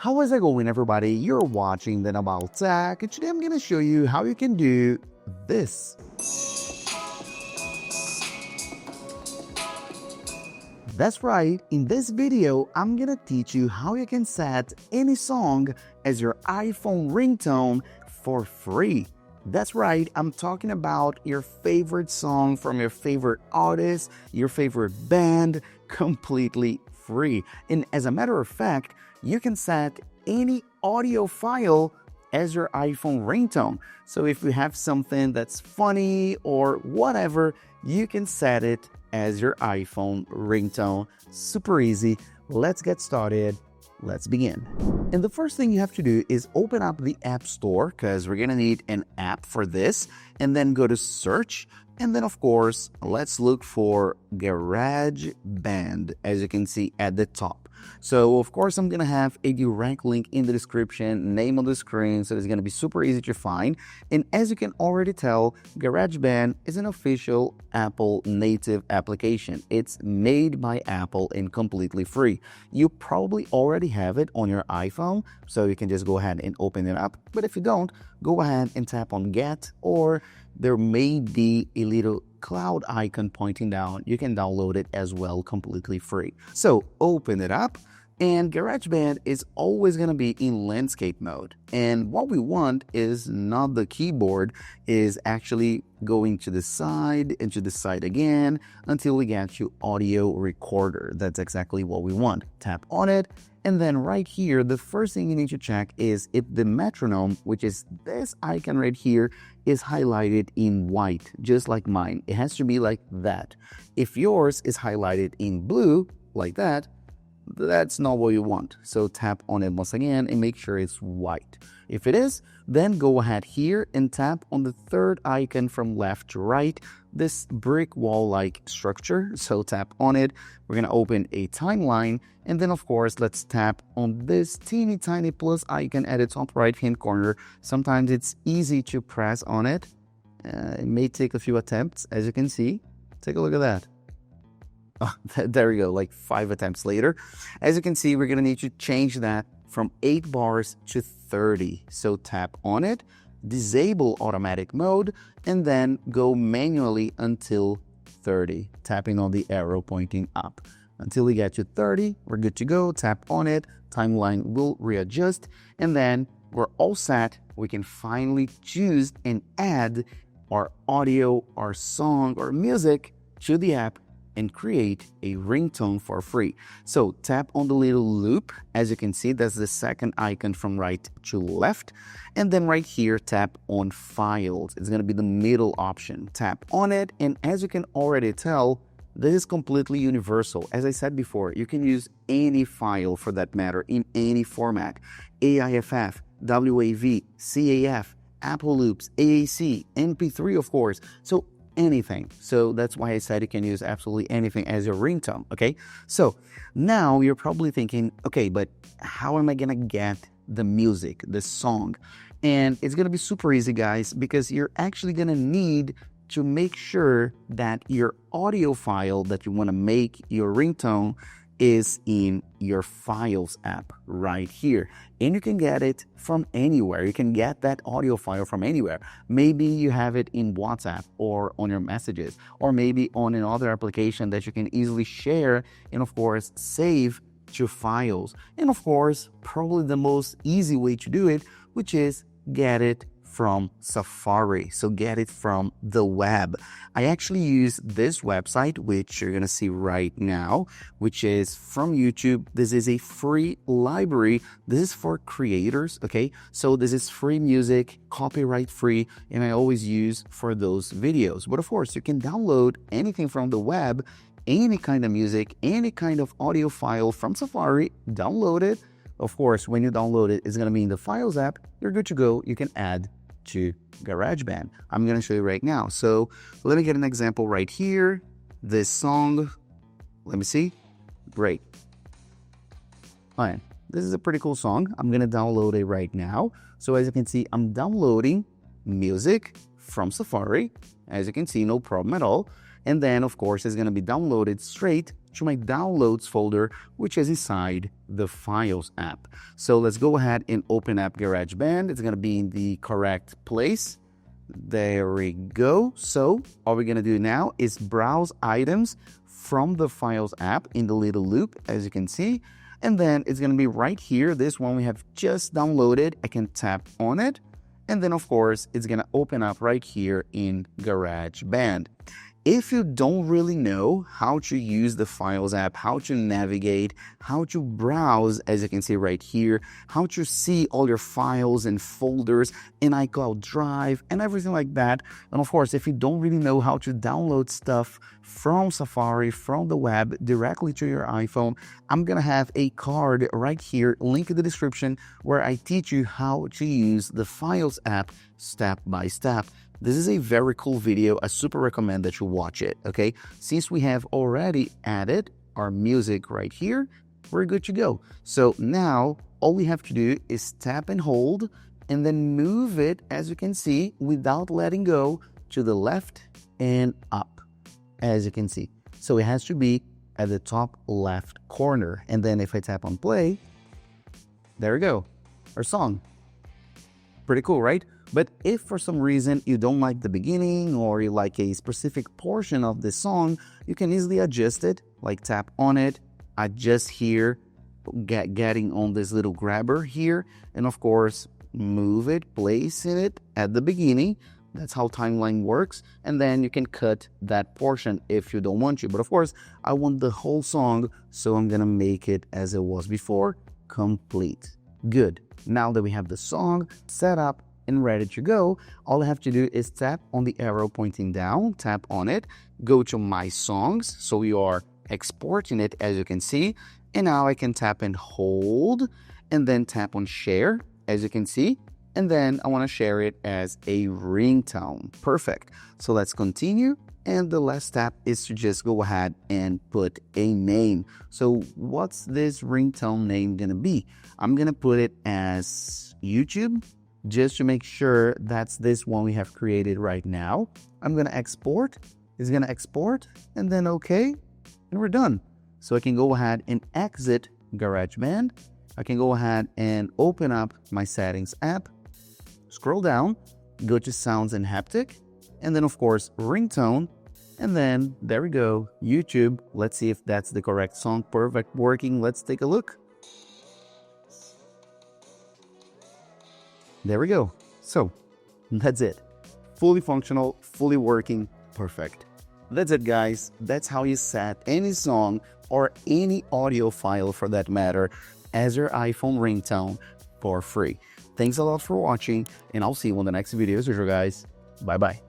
How is it going, everybody? You're watching the About Tech, and today I'm going to show you how you can do this. That's right, in this video, I'm going to teach you how you can set any song as your iPhone ringtone for free. That's right, I'm talking about your favorite song from your favorite artist, your favorite band, completely free. And as a matter of fact, you can set any audio file as your iPhone ringtone. So if you have something that's funny or whatever, you can set it as your iPhone ringtone. Super easy. Let's get started. Let's begin. And the first thing you have to do is open up the App Store, because we're going to need an app for this, and then go to search. And then, of course, let's look for GarageBand, as you can see at the top. So, of course, I'm going to have a direct link in the description, name on the screen, so it's going to be super easy to find. And as you can already tell, GarageBand is an official Apple native application. It's made by Apple and completely free. You probably already have it on your iPhone, so you can just go ahead and open it up. But if you don't, go ahead and tap on Get, or there may be a little cloud icon pointing down. You can download it as well, completely free. So open it up, and GarageBand is always going to be in landscape mode. And what we want is not the keyboard, is actually going to the side and to the side again until we get to audio recorder. That's exactly what we want. Tap on it. And then right here, the first thing you need to check is if the metronome, which is this icon right here, is highlighted in white, just like mine. It has to be like that. If yours is highlighted in blue, like that, that's not what you want. So tap on it once again and make sure it's white. If it is, then go ahead here and tap on the third icon from left to right, this brick wall-like structure. So tap on it. We're going to open a timeline. And then, of course, let's tap on this teeny tiny plus icon at the top right-hand corner. Sometimes it's easy to press on it. It may take a few attempts, as you can see. Take a look at that. Oh, there we go, like 5 attempts later. As you can see, we're going to need to change that from 8 bars to 30. So tap on it, disable automatic mode, and then go manually until 30, tapping on the arrow pointing up. Until we get to 30, we're good to go. Tap on it, timeline will readjust, and then we're all set. We can finally choose and add our audio, our song, or music to the app and create a ringtone for free. So tap on the little loop. As you can see, that's the second icon from right to left. And then right here, tap on Files. It's going to be the middle option. Tap on it. And as you can already tell, this is completely universal. As I said before, you can use any file for that matter in any format. AIFF, WAV, CAF, Apple Loops, AAC, MP3, of course. So anything. So that's why I said you can use absolutely anything as your ringtone, okay? So now you're probably thinking, okay, but how am I gonna get the music, the song? And it's gonna be super easy, guys, because you're actually gonna need to make sure that your audio file that you wanna make your ringtone is in your Files app right here. And you can get it from anywhere. You can get that audio file from anywhere. Maybe you have it in WhatsApp or on your messages, or maybe on another application that you can easily share and, of course, save to Files. And, of course, probably the most easy way to do it, which is get it from Safari. So get it from the web. I actually use this website, which you're gonna see right now, which is from YouTube. This is a free library. This is for creators, okay? So this is free music, copyright free, and I always use for those videos. But of course, you can download anything from the web, any kind of music, any kind of audio file from Safari, download it. Of course, when you download it, it's gonna be in the Files app. You're good to go. You can add to GarageBand. I'm going to show you right now. So let me get an example right here. This song, let me see. Great. Fine. This is a pretty cool song. I'm going to download it right now. So as you can see, I'm downloading music from Safari. As you can see, no problem at all. And then, of course, it's going to be downloaded straight to my downloads folder, which is inside the Files app. So let's go ahead and open up GarageBand. It's going to be in the correct place. There we go. So all we're going to do now is browse items from the Files app in the little loop, as you can see. And then it's going to be right here. This one we have just downloaded. I can tap on it. And then, of course, it's going to open up right here in GarageBand. If you don't really know how to use the Files app, how to navigate, how to browse, as you can see right here, how to see all your files and folders in iCloud Drive and everything like that, and of course, if you don't really know how to download stuff from Safari, from the web, directly to your iPhone, I'm going to have a card right here, link in the description, where I teach you how to use the Files app step by step. This is a very cool video. I super recommend that you watch it, okay? Since we have already added our music right here, we're good to go. So now all we have to do is tap and hold and then move it, as you can see, without letting go, to the left and up, as you can see. So it has to be at the top left corner. And then if I tap on play, there we go, our song. Pretty cool, right? But if for some reason you don't like the beginning or you like a specific portion of the song, you can easily adjust it, like tap on it, adjust here, getting on this little grabber here, and of course, move it, place it at the beginning. That's how timeline works. And then you can cut that portion if you don't want to. But of course, I want the whole song, so I'm gonna make it as it was before, complete. Good. Now that we have the song set up and ready to go, all I have to do is tap on the arrow pointing down, tap on it, go to My Songs, so we are exporting it, as you can see, and now I can tap and hold, and then tap on Share, as you can see, and then I want to share it as a ringtone. Perfect. So let's continue, and the last step is to just go ahead and put a name. So what's this ringtone name gonna be? I'm gonna put it as YouTube, just to make sure that's this one we have created right now. I'm going to export. It's going to export and then OK, and we're done. So I can go ahead and exit GarageBand. I can go ahead and open up my settings app, scroll down, go to sounds and haptic, and then of course ringtone. And then there we go, YouTube. Let's see if that's the correct song. Perfect, working. Let's take a look. There we go. So that's it. Fully functional, fully working, perfect. That's it, guys. That's how you set any song or any audio file for that matter as your iPhone ringtone for free. Thanks a lot for watching, and I'll see you on the next videos, guys. Bye-bye.